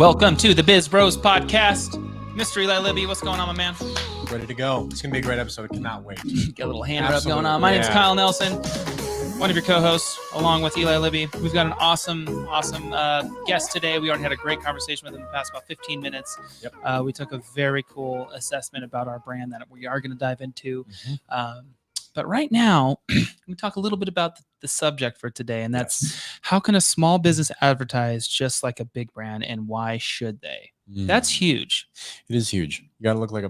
Welcome to the BizBros podcast. Mr. Eli Libby, what's going on, my man? Ready to go. It's going to be a great episode. I cannot wait. Got a little hand rub going on. My name's Kyle Nelson, one of your co-hosts, along with Eli Libby. We've got an awesome guest today. We already had a great conversation with him in the past about 15 minutes. Yep. We took a very cool assessment about our brand that we are going to dive into. But right now, we talk a little bit about the subject for today, and that's how can a small business advertise just like a big brand, and why should they? That's huge. It is huge. You got to look like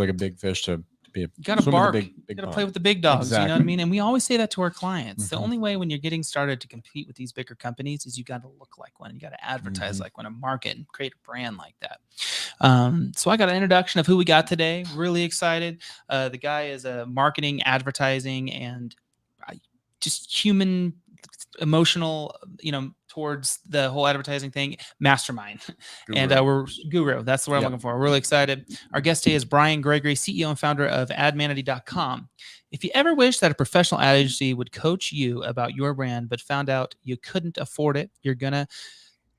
a big fish to be a. You got to bark. Big You got to play with the big dogs. Exactly. You know what I mean? And we always say that to our clients. The only way when you're getting started to compete with these bigger companies is you got to look like one. You got to advertise like one, and market and create a brand like that. So I got an introduction of who we got today. Really excited. The guy is a marketing, advertising, and just human, emotional, towards the whole advertising thing, mastermind. Guru. And we're guru. That's the word I'm looking for. We're really excited. Our guest today is Brian Gregory, CEO and founder of ADMANITY.com. If you ever wish that a professional ad agency would coach you about your brand, but found out you couldn't afford it, you're going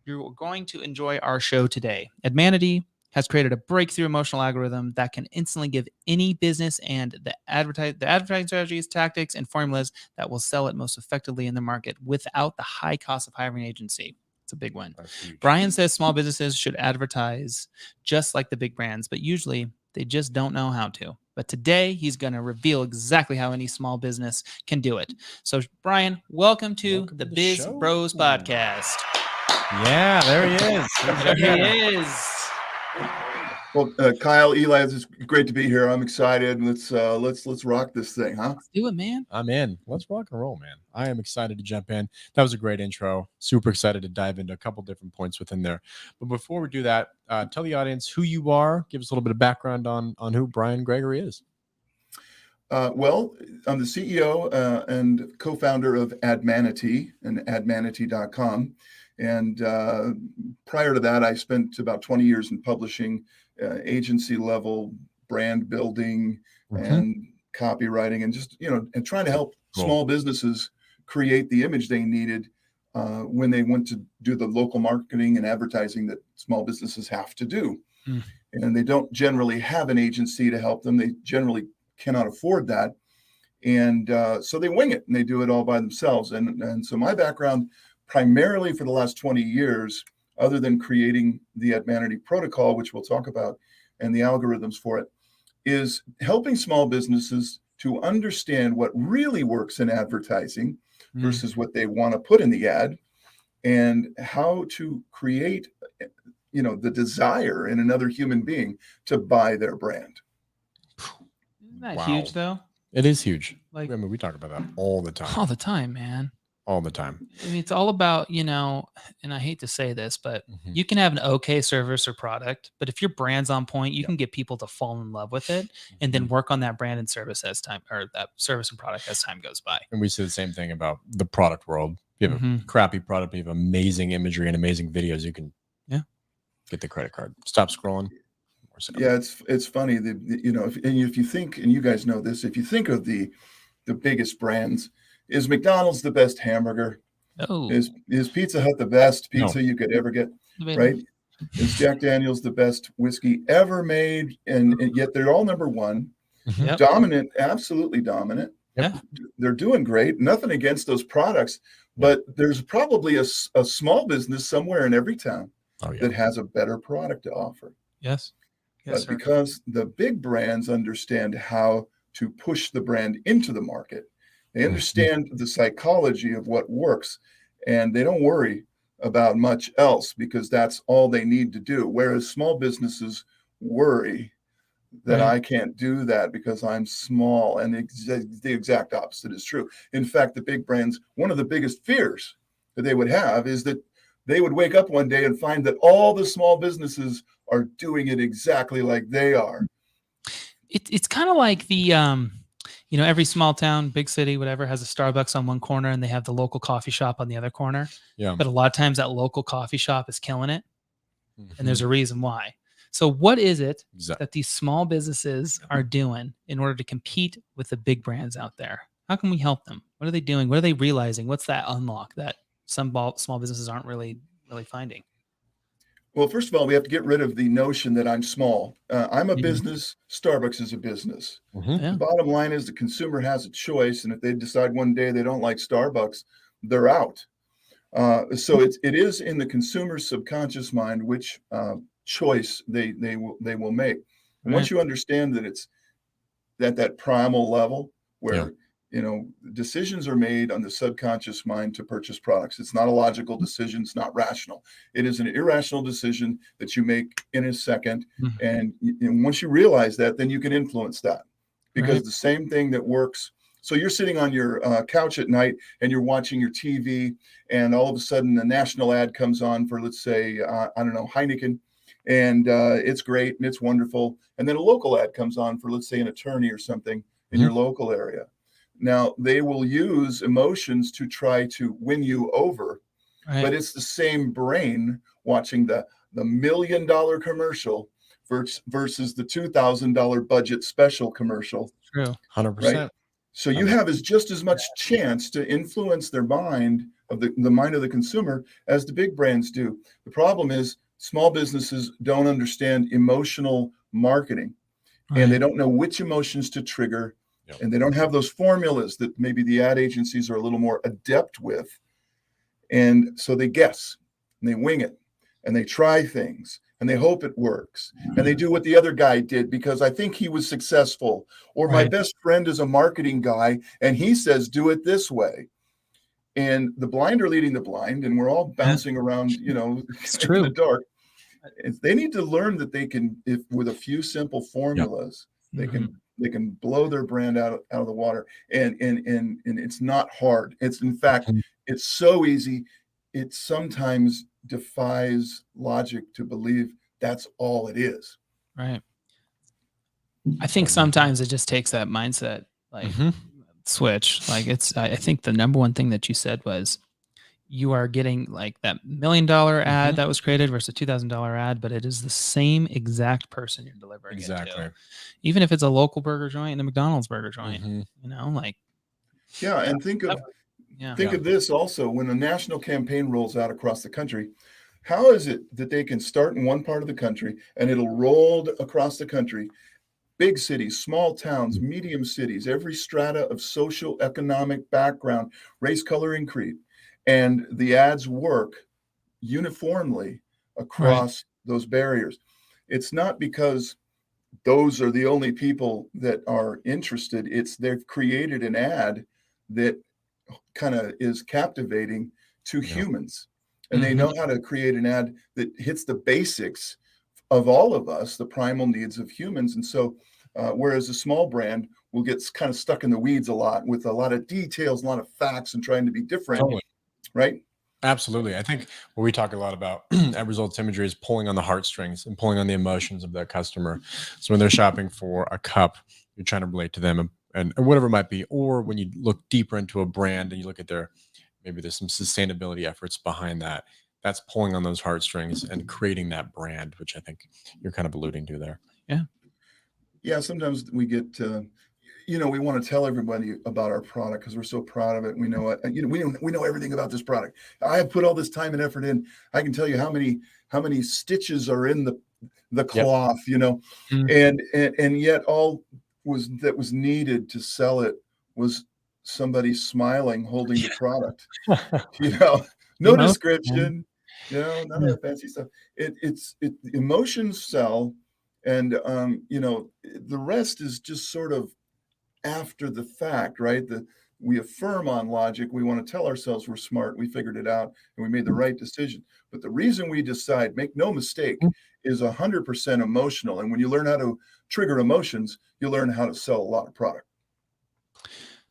to enjoy our show today. ADMANITY has created a breakthrough emotional algorithm that can instantly give any business and the advertising strategies, tactics, and formulas that will sell it most effectively in the market without the high cost of hiring an agency. It's a big one. Brian says small businesses should advertise just like the big brands, but usually they just don't know how to. But today he's going to reveal exactly how any small business can do it. So Brian, welcome to the BizBros podcast. Yeah, there he is. There he is. Well, Kyle, Eli, it's great to be here. I'm excited. Let's rock this thing, huh? Let's do it, man. I'm in. Let's rock and roll, man. I am excited to jump in. That was a great intro. Super excited to dive into a couple different points within there. But before we do that, tell the audience who you are. Give us a little bit of background on who Brian Gregory is. Well, I'm the CEO and co-founder of ADMANITY and ADMANITY.com. And prior to that, I spent about 20 years in publishing, agency level, brand building, and copywriting, and just, and trying to help small businesses create the image they needed when they went to do the local marketing and advertising that small businesses have to do. And they don't generally have an agency to help them. They generally cannot afford that. And so they wing it and they do it all by themselves. And so my background, primarily for the last 20 years, other than creating the ADMANITY protocol, which we'll talk about, and the algorithms for it, is helping small businesses to understand what really works in advertising versus what they want to put in the ad, and how to create, the desire in another human being to buy their brand. Isn't that huge, though? It is huge. Like, I mean, we talk about that all the time. All the time, man. All the time. I mean, it's all about, and I hate to say this, but you can have an okay service or product, but if your brand's on point, you can get people to fall in love with it and then work on that brand and service as time, or that service and product as time goes by. And we say the same thing about the product world. You have a crappy product, you have amazing imagery and amazing videos. You can get the credit card. Stop scrolling. Yeah, it's funny. If you think, and you guys know this, if you think of the biggest brands, is McDonald's the best hamburger? No. Is Pizza Hut the best pizza you could ever get? Right? Is Jack Daniel's the best whiskey ever made? And yet they're all number one. Dominant, absolutely dominant. Yeah. They're doing great. Nothing against those products, but there's probably a small business somewhere in every town that has a better product to offer. Yes. But because the big brands understand how to push the brand into the market, they understand the psychology of what works, and they don't worry about much else because that's all they need to do. Whereas small businesses worry that I can't do that because I'm small, and the exact opposite is true. In fact, the big brands, one of the biggest fears that they would have is that they would wake up one day and find that all the small businesses are doing it exactly like they are. It's kind of like the every small town, big city, whatever, has a Starbucks on one corner and they have the local coffee shop on the other corner. Yeah. But a lot of times that local coffee shop is killing it. And there's a reason why. So what is it that these small businesses are doing in order to compete with the big brands out there? How can we help them? What are they doing? What are they realizing? What's that unlock that some small businesses aren't really finding? Well, first of all, we have to get rid of the notion that I'm small. I'm a Mhm. business. Starbucks is a business. Mhm. Yeah. The bottom line is the consumer has a choice, and if they decide one day they don't like Starbucks, they're out. So it is in the consumer's subconscious mind which choice they will make. And Right. once you understand that it's that primal level Yeah. where decisions are made on the subconscious mind to purchase products. It's not a logical decision. It's not rational. It is an irrational decision that you make in a second. Mhm. And once you realize that, then you can influence that, because Right. the same thing that works. So you're sitting on your couch at night and you're watching your TV, and all of a sudden a national ad comes on for, let's say, I don't know, Heineken, and it's great and it's wonderful. And then a local ad comes on for, let's say, an attorney or something in your local area. Now, they will use emotions to try to win you over, Right. but it's the same brain watching the $1 million commercial versus the $2,000 budget special commercial, True. 100%. right? So you have just as much chance to influence their mind, of the mind of the consumer, as the big brands do. The problem is small businesses don't understand emotional marketing, and they Right. don't know which emotions to trigger, Yep. and they don't have those formulas that maybe the ad agencies are a little more adept with. And so they guess and they wing it and they try things and they hope it works. And they do what the other guy did because I think he was successful. Or my Right. best friend is a marketing guy and he says, do it this way. And the blind are leading the blind, and we're all bouncing around, It's in the true. dark. They need to learn that they can, if with a few simple formulas, they Mhm. can blow their brand out of the water. And it's not hard. It's, in fact, Mhm. it's so easy. It sometimes defies logic to believe that's all it is. Right. I think sometimes it just takes that mindset Mhm. switch. Like I think the number one thing that you said was you are getting like that $1 million ad Mhm. that was created versus a $2,000 ad, but it is the same exact person you're delivering it Exactly. to. Even if it's a local burger joint and a McDonald's burger joint, Mhm. like Yeah, that, and think that of yeah. think of this also: when a national campaign rolls out across the country, how is it that they can start in one part of the country and it'll roll across the country? Big cities, small towns, medium cities, every strata of social economic background, race, color, and creed. And the ads work uniformly Right. across those barriers. It's not because those are the only people that are interested. It's they've created an ad that kind of is captivating to Yeah. humans. And they Mhm. know how to create an ad that hits the basics of all of us, the primal needs of humans. And so, whereas a small brand will get kind of stuck in the weeds a lot with a lot of details, a lot of facts, and trying to be different, Totally. right? Absolutely. I think what we talk a lot about at Results Imagery is pulling on the heartstrings and pulling on the emotions of that customer. So when they're shopping for a cup, you're trying to relate to them and whatever it might be. Or when you look deeper into a brand and you look at maybe there's some sustainability efforts behind that. That's pulling on those heartstrings and creating that brand, which I think you're kind of alluding to there. Yeah. Yeah, sometimes we get, we want to tell everybody about our product because we're so proud of it. We know it. We know everything about this product. I have put all this time and effort in. I can tell you how many stitches are in the Yep. cloth, Mhm. and yet all that was needed to sell it was somebody smiling, holding the product. No Emotion, man. description, none of Yeah. that fancy stuff. Emotions sell, and the rest is just sort of after the fact, right? We affirm on logic. We want to tell ourselves we're smart. We figured it out and we made the right decision. But the reason we decide, make no mistake, is 100% emotional. And when you learn how to trigger emotions, you learn how to sell a lot of product.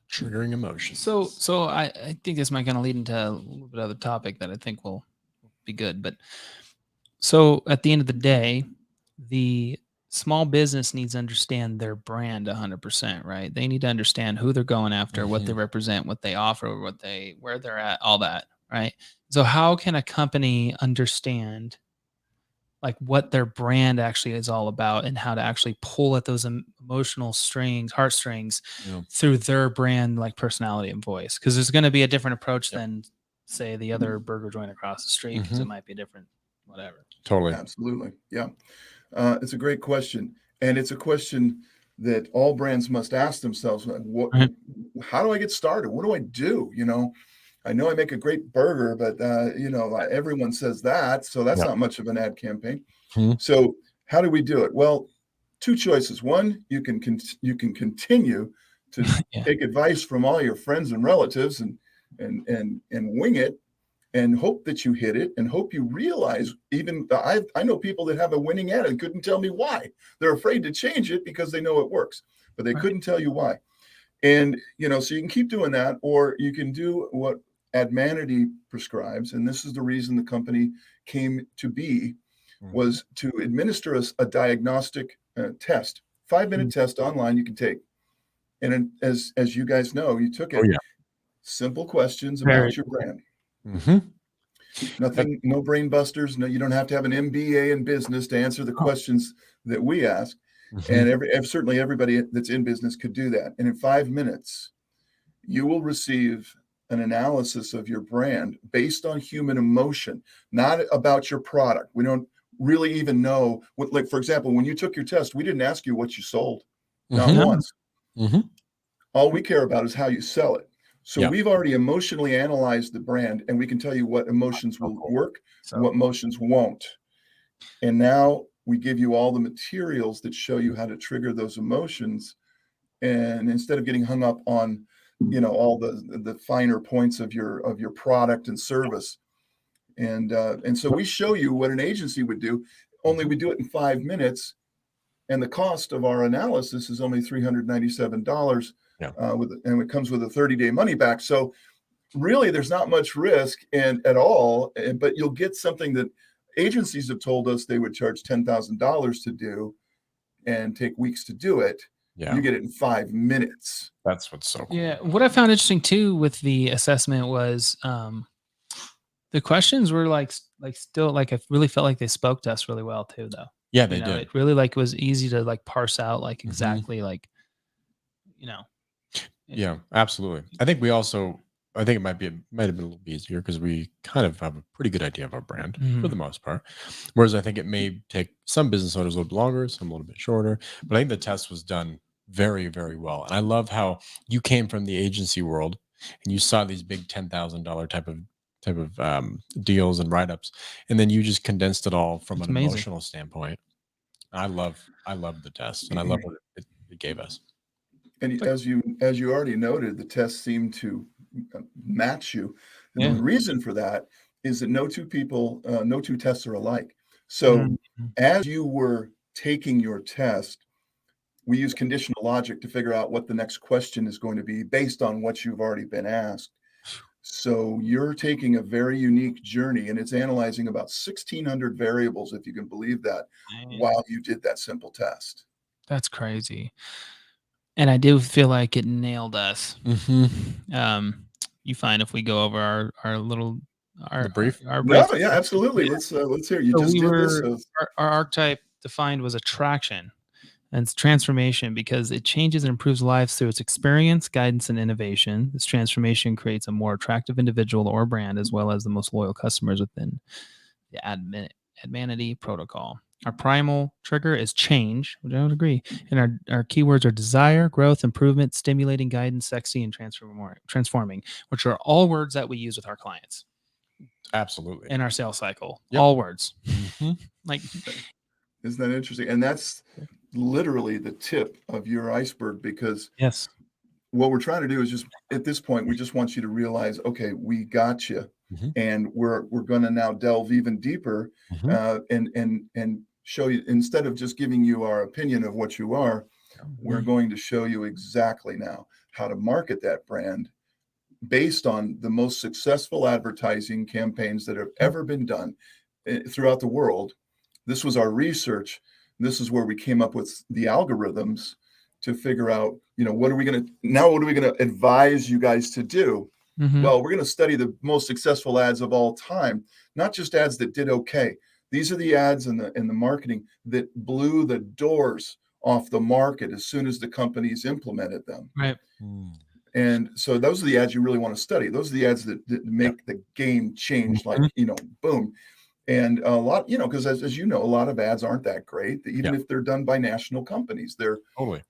Triggering emotions. So I think this might kind of lead into a little bit of the topic that I think will be good. But so at the end of the day, the small business needs to understand their brand 100%, right? They need to understand who they're going after, what they Mhm. represent, what they offer, where they're at, all that, right? So how can a company understand like what their brand actually is all about and how to actually pull at those emotional strings, heartstrings Yeah. through their brand like personality and voice? Because there's going to be a different approach Yep. than say the other burger joint across the street because it Mhm. might be different. whatever. Totally. Absolutely. Yeah. It's a great question. And it's a question that all brands must ask themselves. Like, Right. how do I get started? What do I do? I know I make a great burger, but everyone says that. So that's Yeah. not much of an ad campaign. Mhm. So how do we do it? Well, two choices. One, you can continue to Yeah. take advice from all your friends and relatives and wing it and hope that you hit it and hope you realize. Even I know people that have a winning ad and couldn't tell me why. They're afraid to change it because they know it works, but they Right. couldn't tell you why. And so you can keep doing that, or you can do what ADMANITY prescribes, and this is the reason the company came to be, was to administer a diagnostic test, 5-minute test online you can take. And as you guys know, you took it. Oh, yeah. Simple questions Very about your brand. Mm-hmm. Nothing, no brain busters. No, you don't have to have an MBA in business to answer the questions that we ask. Mm-hmm. And certainly everybody that's in business could do that. And in 5 minutes, you will receive an analysis of your brand based on human emotion, not about your product. We don't really even know what, like, for example, when you took your test, we didn't ask you what you sold, not Mhm. once. Mm-hmm. All we care about is how you sell it. So Yeah. we've already emotionally analyzed the brand, and we can tell you what emotions will work and what emotions won't. And now we give you all the materials that show you how to trigger those emotions. And instead of getting hung up on, all the finer points of your product and service. And so we show you what an agency would do, only we do it in 5 minutes. And the cost of our analysis is only $397. Yeah. And it comes with a 30-day money back. So really, there's not much risk at all, but you'll get something that agencies have told us they would charge $10,000 to do and take weeks to do it. Yeah. You get it in 5 minutes. That's what's so cool. Yeah. What I found interesting too with the assessment was the questions were still like I really felt like they spoke to us really well too, though. Yeah, they did. It really was easy to parse out Mhm. exactly Yeah, absolutely. I think it might have been a little easier because we kind of have a pretty good idea of our brand for the most part. Whereas I think it may take some business owners a little bit longer, some a little bit shorter. But I think the test was done very, very well. And I love how you came from the agency world and you saw these big $10,000 type of deals and write-ups, and then you just condensed it all from It's an amazing. emotional standpoint. I love the test, and I love what it gave us. And as you already noted, the tests seem to match you. And Yeah. the reason for that is that no two tests are alike. So as you were taking your test, we use conditional logic to figure out what the next question is going to be based on what you've already been asked. So you're taking a very unique journey, and it's analyzing about 1,600 variables, if you can believe that, while you did that simple test. That's crazy. And I do feel like it nailed us. You find if we go over our little The brief? our No, brief. yeah, absolutely. Let's hear it. You So just we did this. were our archetype defined was attraction and it's transformation because it changes and improves lives through its experience, guidance, and innovation. This transformation creates a more attractive individual or brand as well as the most loyal customers within the ADMANITY protocol. Our primal trigger is change, which I would agree. And our keywords are desire, growth, improvement, stimulating, guidance, sexy, and transforming, which are all words that we use with our clients Absolutely. in our sales cycle. Yep. All words. Isn't that interesting? And that's literally the tip of your iceberg, because yes, what we're trying to do is just at this point, we just want you to realize, okay, we got you. And we're going to now delve even deeper and show you, instead of just giving you our opinion of what you are, we're going to show you exactly now how to market that brand based on the most successful advertising campaigns that have ever been done throughout the world. This was our research. This is where we came up with the algorithms to figure out, what are we going to advise you guys to do? Well, we're going to study the most successful ads of all time, not just ads that did okay. These are the ads and the marketing that blew the doors off the market as soon as the companies implemented them. right. And so those are the ads you really want to study. Those are the ads that make the game change, like, boom. And a lot, because as you know, a lot of ads aren't that great. Even Yeah. if they're done by national companies, Totally.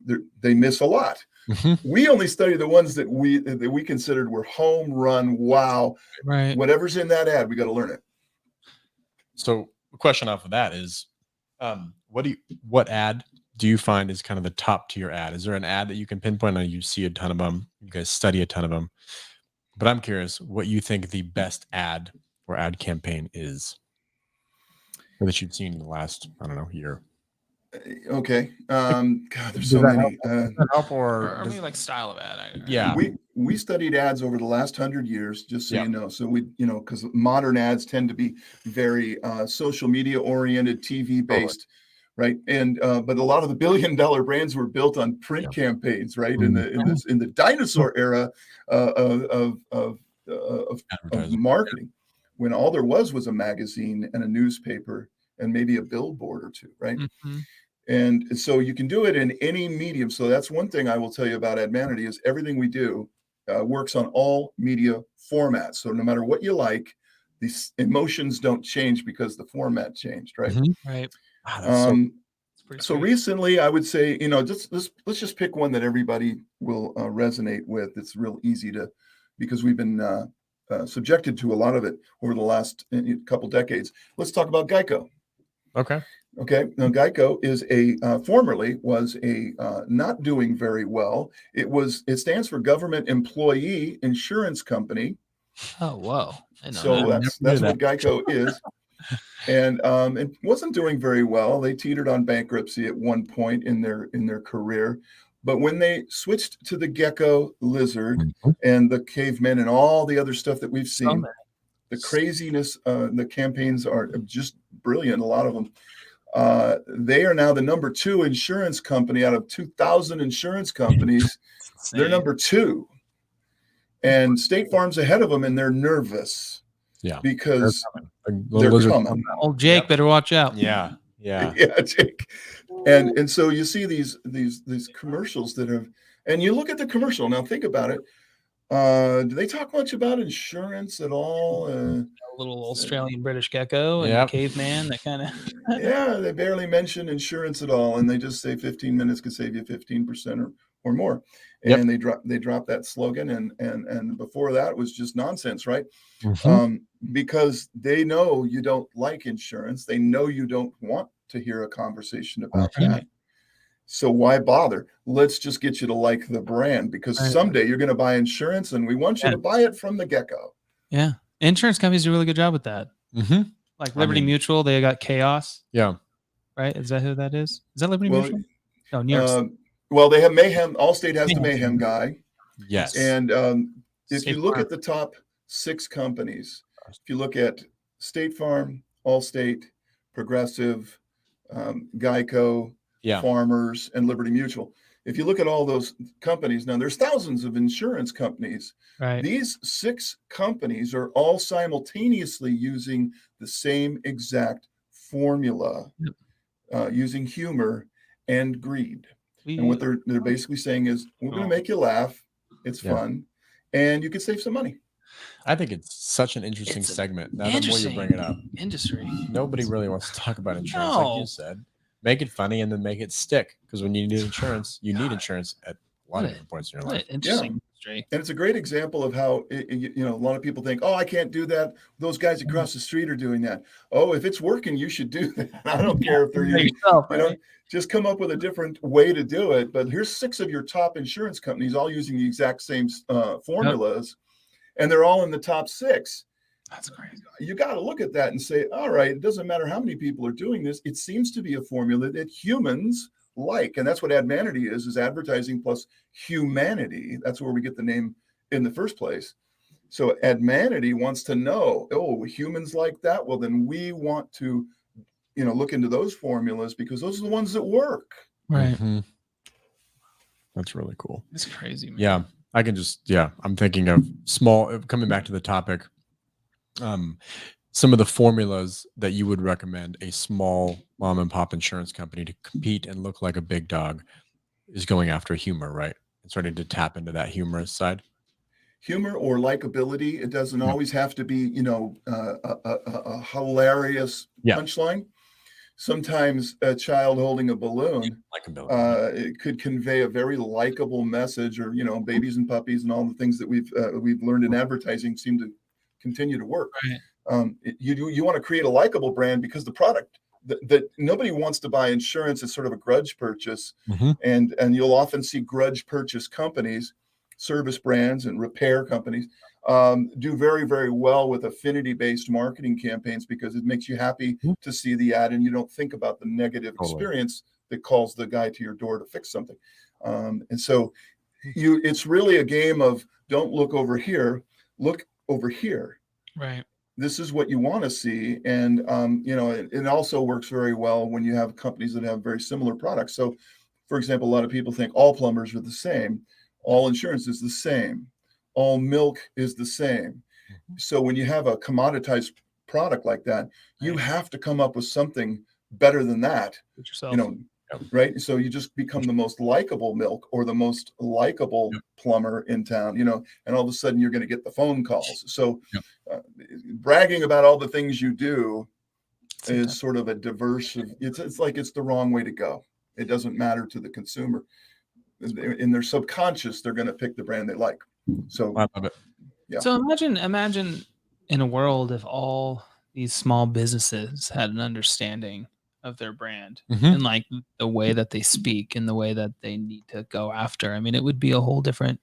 they miss a lot. Mhm. We only study the ones that we considered were home run. Wow, Right. whatever's in that ad, we got to learn it. So the question off of that is, what ad do you find is kind of the top tier ad? Is there an ad that you can pinpoint? I know you see a ton of them. You guys study a ton of them. But I'm curious what you think the best ad or ad campaign is, or that you've seen in the last, I don't know, year. Okay. God, there's Does so that many. help? Does that help, Or does- maybe like style of ad. Yeah. We studied ads over the last 100 years, just so Yeah. you know. So because modern ads tend to be very social media oriented, TV based, right? And but a lot of the billion-dollar brands were built on print campaigns, right? In the dinosaur era of Advertising. marketing, when all there was a magazine and a newspaper and maybe a billboard or two, right? Mm-hmm. And so you can do it in any medium. So that's one thing I will tell you about AdManity is everything we do works on all media formats. So no matter what you like, these emotions don't change because the format changed, right? Mm-hmm. Right. Wow, that's So recently, I would say, let's just pick one that everybody will resonate with. It's real easy because we've been subjected to a lot of it over the last couple decades. Let's talk about Geico. okay. Okay, now Geico is formerly was a not doing very well. It stands for Government Employee Insurance Company. Oh, whoa. So that's what Geico is. And it wasn't doing very well. They teetered on bankruptcy at one point in their career. But when they switched to the gecko lizard and the cavemen and all the other stuff that we've seen, the craziness, the campaigns are just brilliant, a lot of them. They are now the number 2 insurance company out of 2,000 insurance companies. They're number 2. And State Farm's ahead of them, and they're nervous. Yeah. Because they're coming. Old Jake better watch out. Yeah. Yeah. Yeah, Jake. And so you see these commercials that have, and you look at the commercial. Now think about it. Do they talk much about insurance at all? A little Australian British gecko and caveman, that kind of. Yeah, they barely mention insurance at all, and they just say 15 minutes could save you 15% or more. And they drop that slogan, and before that was just nonsense, right? Mm-hmm. Because they know you don't like insurance, they know you don't want to hear a conversation about that. So why bother? Let's just get you to like the brand, because someday you're going to buy insurance, and we want you to buy it from the get-go. Yeah, insurance companies do a really good job with that. Mm-hmm. Like Liberty Mutual, they got Chaos. Yeah. Right? Is that who that is? Is that Liberty Mutual? No, New York. Well, they have Mayhem. Allstate has the Mayhem guy. Yes. And if you look at the top 6 companies, if you look at State Farm, Allstate, Progressive, Geico, Farmers, and Liberty Mutual. If you look at all those companies, now there's thousands of insurance companies. Right. These 6 companies are all simultaneously using the same exact formula, using humor and greed. And what they're basically saying is, we're going to make you laugh. It's fun, and you can save some money. I think it's such an interesting segment. Now, the more you bring it up, industry. Nobody really wants to talk about insurance, like you said. Make it funny and then make it stick. Because when you need insurance, you need insurance at a lot of different points in your life. Interesting industry. And it's a great example of how a lot of people think, oh, I can't do that. Those guys across the street are doing that. Oh, if it's working, you should do that. I don't care if they're using, just come up with a different way to do it. But here's 6 of your top insurance companies all using the exact same formulas, and they're all in the top 6. That's crazy. You got to look at that and say, all right, it doesn't matter how many people are doing this. It seems to be a formula that humans like. And that's what AdManity is advertising plus humanity. That's where we get the name in the first place. So AdManity wants to know, oh, humans like that. Well, then we want to, look into those formulas, because those are the ones that work. Right. Mm-hmm. That's really cool. It's crazy, man. Yeah. I can I'm thinking of coming back to the topic. Some of the formulas that you would recommend a small mom and pop insurance company to compete and look like a big dog is going after humor, right? And starting to tap into that humorous side. humor or likability. It doesn't always have to be, you know, a hilarious punchline. Sometimes a child holding a balloon, it could convey a very likable message, or, you know, babies and puppies and all the things that we've learned in advertising seem to continue to work. Right. You want to create a likable brand, because the product that nobody wants to buy insurance is sort of a grudge purchase. And you'll often see grudge purchase companies, service brands and repair companies, do very, very well with affinity-based marketing campaigns, because it makes you happy to see the ad, and you don't think about the negative experience that calls the guy to your door to fix something. And so it's really a game of, don't look over here, look over here. Right. This is what you want to see. And, you know, it also works very well when you have companies that have very similar products. So, for example, a lot of people think all plumbers are the same, all insurance is the same, all milk is the same. So when you have a commoditized product like that, you have to come up with something better than that, you know, right? So you just become the most likable milk or the most likable plumber in town, you know, and all of a sudden you're going to get the phone calls. So bragging about all the things you do is sort of a diverse, it's like it's the wrong way to go. It doesn't matter to the consumer. In their subconscious, they're going to pick the brand they like. So I love it. Yeah. So imagine in a world if all these small businesses had an understanding of their brand and like the way that they speak and the way that they need to go after. I mean, it would be a whole different,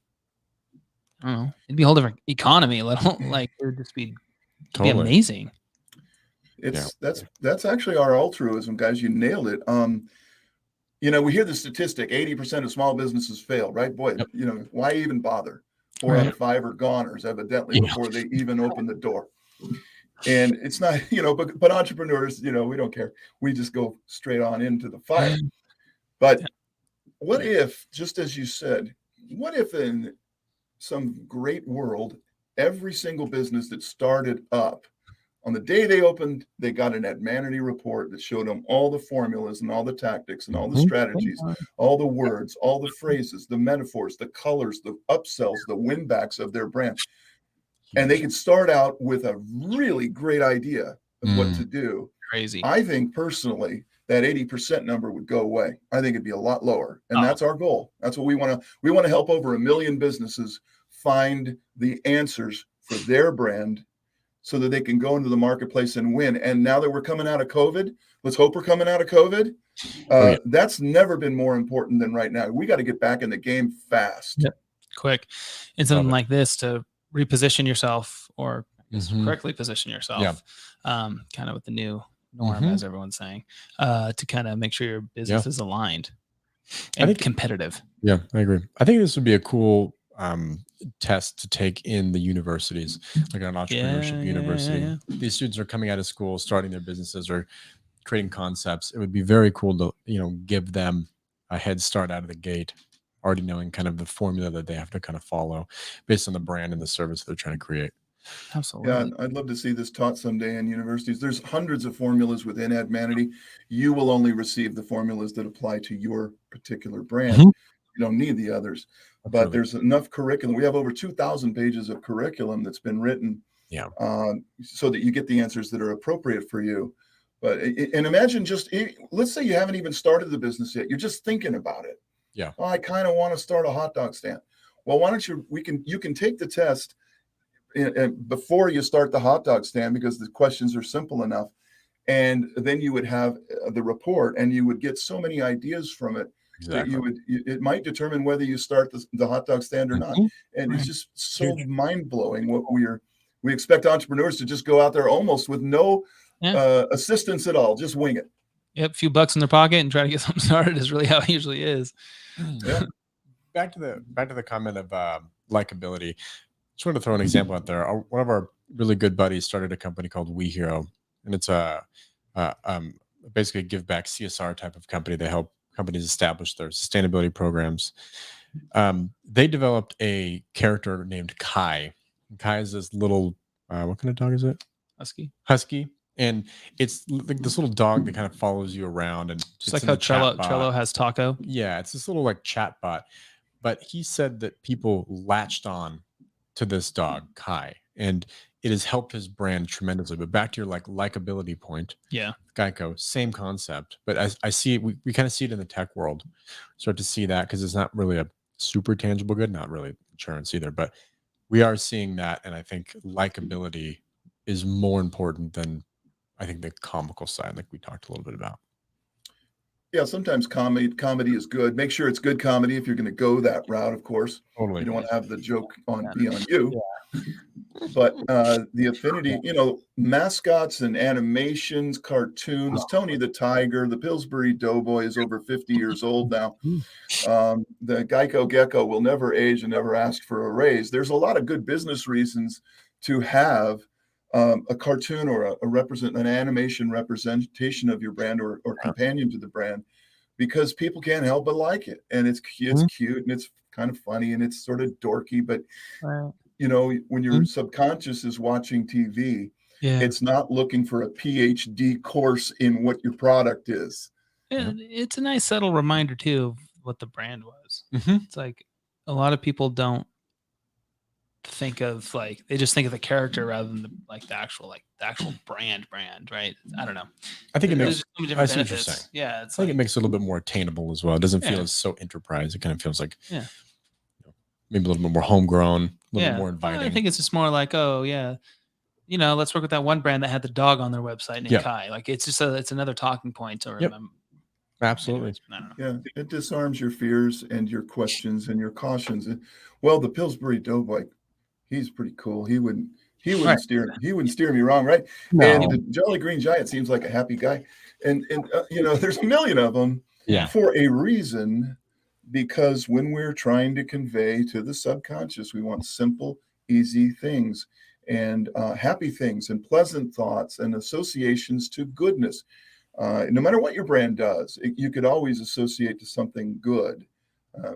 I don't know, it'd be a whole different economy. Like it would just be, be amazing. That's actually our altruism, guys. You nailed it. You know, we hear the statistic, 80% of small businesses fail, right? Boy, you know, why even bother? 4 out of 5 are goners, evidently, before they even open the door. And it's not, you know, but entrepreneurs, you know, we don't care. We just go straight on into the fire. But what if, just as you said, what if in some great world, every single business that started up, on the day they opened, they got an ADMANITY report that showed them all the formulas and all the tactics and all the strategies, all the words, all the phrases, the metaphors, the colors, the upsells, the win-backs of their brand. And they could start out with a really great idea of what to do. Crazy. I think personally that 80% number would go away. I think it'd be a lot lower. And that's our goal. That's what we want to. We want to help over 1 million businesses find the answers for their brand so that they can go into the marketplace and win. And now that we're coming out of COVID, let's hope we're coming out of COVID. That's never been more important than right now. We got to get back in the game fast. Quick. And something like this to reposition yourself, or correctly position yourself, kind of with the new norm, as everyone's saying, to kind of make sure your business is aligned and competitive. Yeah, I agree. I think this would be a cool test to take in the universities, like an entrepreneurship university. These students are coming out of school, starting their businesses or creating concepts. It would be very cool to, you know, give them a head start out of the gate, already knowing kind of the formula that they have to kind of follow based on the brand and the service they're trying to create. Absolutely. Yeah, I'd love to see this taught someday in universities. There's hundreds of formulas within ADMANITY. You will only receive the formulas that apply to your particular brand. You don't need the others. But there's enough curriculum. We have over 2,000 pages of curriculum that's been written so that you get the answers that are appropriate for you. But and imagine just, let's say you haven't even started the business yet. You're just thinking about it. Yeah. Oh, I kind of want to start a hot dog stand. Well, why don't you can take the test before you start the hot dog stand, because the questions are simple enough. And then you would have the report, and you would get so many ideas from it. That it might determine whether you start the hot dog stand or not. And it's just so mind-blowing what we expect entrepreneurs to just go out there almost with no assistance at all, just wing it. Yep, a few bucks in their pocket and try to get something started is really how it usually is. Back to the comment of likability. Just want to throw an example out there. One of our really good buddies started a company called We Hero, and it's basically a give back CSR type of company. They help companies establish their sustainability programs. They developed a character named Kai. Kai is this little, what kind of dog is it? Husky. And it's like this little dog that kind of follows you around. And just like how Trello has Taco. Yeah, it's this little like chat bot. But he said that people latched on to this dog, Kai, and it has helped his brand tremendously. But back to your likability point, Yeah. Geico, same concept. But I see it, we kind of see it in the tech world. Start to see that because it's not really a super tangible good, not really insurance either. But we are seeing that, and I think likability is more important than I think the comical side, like we talked a little bit about. Yeah, sometimes comedy is good. Make sure it's good comedy if you're going to go that route, of course. Totally. You don't want to have the joke be on you. But the affinity, mascots and animations, cartoons, Tony the Tiger, the Pillsbury Doughboy is over 50 years old now. The Geico Gecko will never age and never ask for a raise. There's a lot of good business reasons to have a cartoon or an animation representation of your brand or companion to the brand, because people can't help but like it. And it's cute and it's kind of funny and it's sort of dorky, but when your subconscious is watching TV, it's not looking for a PhD course in what your product is. Yeah, it's a nice subtle reminder too of what the brand was. It's like a lot of people don't think of they just think of the character rather than the actual brand, right? I don't know. I think it makes so many I different see what you're benefits. saying. Yeah, it's I think it makes it a little bit more attainable as well. It doesn't feel as so enterprise. It kind of feels like maybe a little bit more homegrown, a little bit more inviting. I think it's just more like, oh yeah, let's work with that one brand that had the dog on their website named Kai. Like it's just it's another talking point to remember. Absolutely. Anyways, I don't know. Yeah, it disarms your fears and your questions and your cautions. Well, the Pillsbury Doughboy, he's pretty cool. He wouldn't steer me wrong, right? No. And the Jolly Green Giant seems like a happy guy. And there's a million of them for a reason, because when we're trying to convey to the subconscious, we want simple, easy things and happy things and pleasant thoughts and associations to goodness. No matter what your brand does, you could always associate to something good.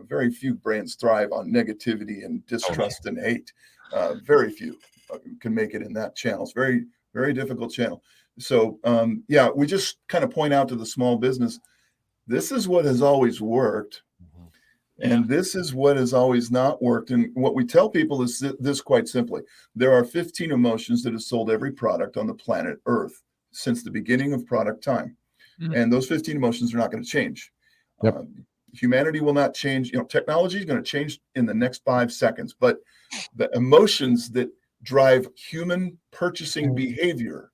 Very few brands thrive on negativity and distrust and hate. Very few can make it in that channel. It's very, very difficult channel. So, we just kind of point out to the small business, this is what has always worked. And this is what has always not worked. And what we tell people is this quite simply. There are 15 emotions that have sold every product on the planet Earth since the beginning of product time. And those 15 emotions are not going to change. Humanity will not change. Technology is going to change in the next 5 seconds, but the emotions that drive human purchasing behavior,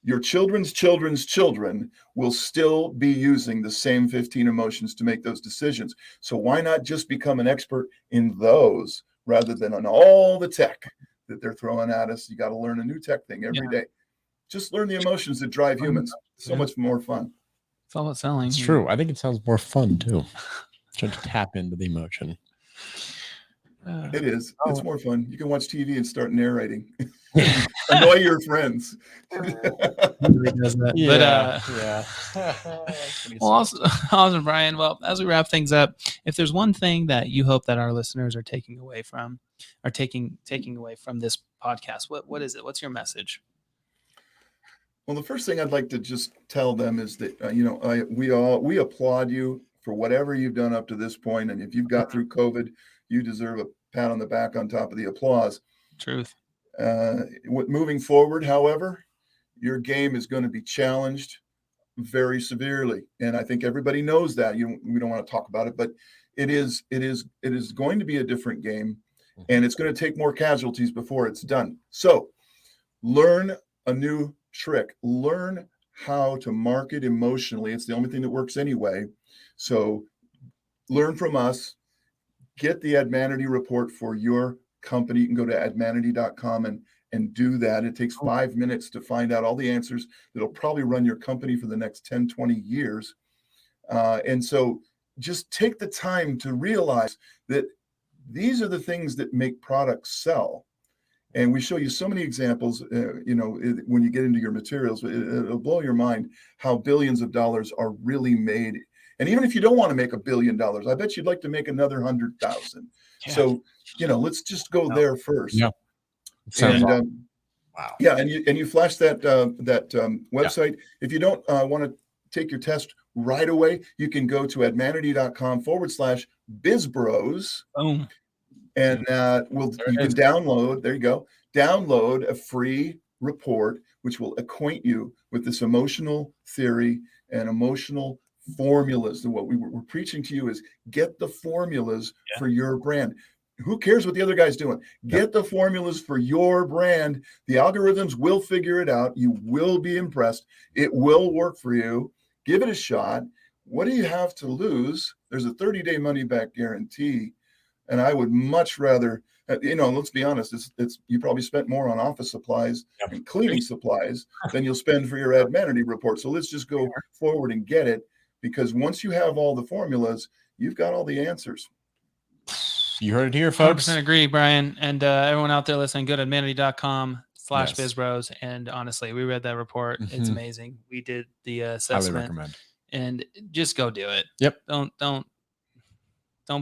your children's children will still be using the same 15 emotions to make those decisions. So why not just become an expert in those rather than on all the tech that they're throwing at us? You got to learn a new tech thing every day. Just learn the emotions that drive humans. So much more fun. It's all about selling. It's true. I think it sounds more fun too. Trying to tap into the emotion. It is. It's more fun. You can watch TV and start narrating. Annoy your friends. Really does that. Well, awesome, Brian. Well, as we wrap things up, if there's one thing that you hope that our listeners are taking away from this podcast, what is it? What's your message? Well, the first thing I'd like to just tell them is that we applaud you for whatever you've done up to this point, and if you've got through COVID, you deserve a pat on the back on top of the applause. Truth. Moving forward, however, your game is going to be challenged very severely, and I think everybody knows that. We don't want to talk about it, but it is going to be a different game, and it's going to take more casualties before it's done. So, learn a new trick. Learn how to market emotionally. It's the only thing that works anyway. So learn from us. Get the ADMANITY report for your company. You can go to admanity.com and do that. It takes 5 minutes to find out all the answers that'll probably run your company for the next 10, 20 years. And so just take the time to realize that these are the things that make products sell. And we show you so many examples, when you get into your materials, it'll blow your mind how billions of dollars are really made. And even if you don't want to make $1 billion, I bet you'd like to make another 100,000. Yeah. So, let's just go there first. Yeah. And, awesome. Wow. Yeah. And you flash that website. Yeah. If you don't want to take your test right away, you can go to admanity.com/BizBros. Boom. And you can download, there you go, download a free report, which will acquaint you with this emotional theory and emotional formulas. And what we're preaching to you is get the formulas for your brand. Who cares what the other guy's doing? Get the formulas for your brand. The algorithms will figure it out. You will be impressed. It will work for you. Give it a shot. What do you have to lose? There's a 30-day money-back guarantee. And I would much rather, let's be honest, it's you probably spent more on office supplies and cleaning supplies than you'll spend for your ADMANITY report. So let's just go forward and get it, because once you have all the formulas, you've got all the answers. You heard it here, folks. 100% agree, Brian. And everyone out there listening, go to admanity.com/BizBros. And honestly, we read that report. It's amazing. We did the assessment. Highly recommend. And just go do it. Yep. Don't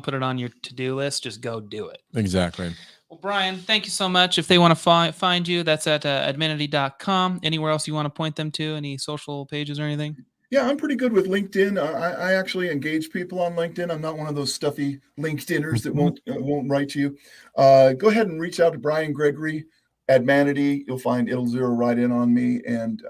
put it on your to-do list. Just go do it. Exactly. Well, Brian, thank you so much. If they want to find you, that's at admanity.com. Anywhere else you want to point them to? Any social pages or anything? Yeah, I'm pretty good with LinkedIn. I actually engage people on LinkedIn. I'm not one of those stuffy LinkedIners that won't write to you. Go ahead and reach out to Brian Gregory, ADMANITY. You'll find it'll zero right in on me, and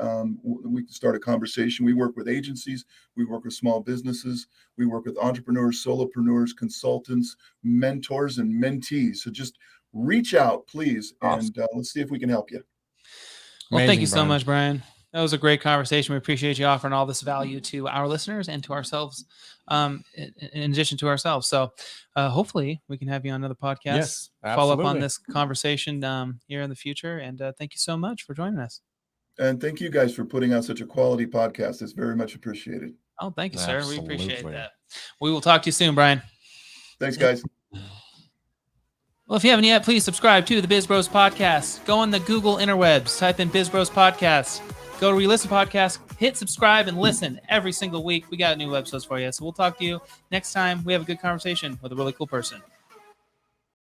we can start a conversation. We work with agencies. We work with small businesses. We work with entrepreneurs, solopreneurs, consultants, mentors, and mentees. So just reach out, please, and let's see if we can help you. Well, thank you so much, Brian. That was a great conversation. We appreciate you offering all this value to our listeners and to ourselves, in addition to ourselves. So hopefully we can have you on another podcast, yes, follow up on this conversation here in the future. And thank you so much for joining us. And thank you guys for putting out such a quality podcast. It's very much appreciated. Oh, thank you, sir. We appreciate that. We will talk to you soon, Brian. Thanks, guys. Well, if you haven't yet, please subscribe to the BizBros Podcast. Go on the Google interwebs, type in BizBros Podcast. Go to where you listen to podcasts, hit subscribe, and listen every single week. We got new episodes for you. So we'll talk to you next time we have a good conversation with a really cool person.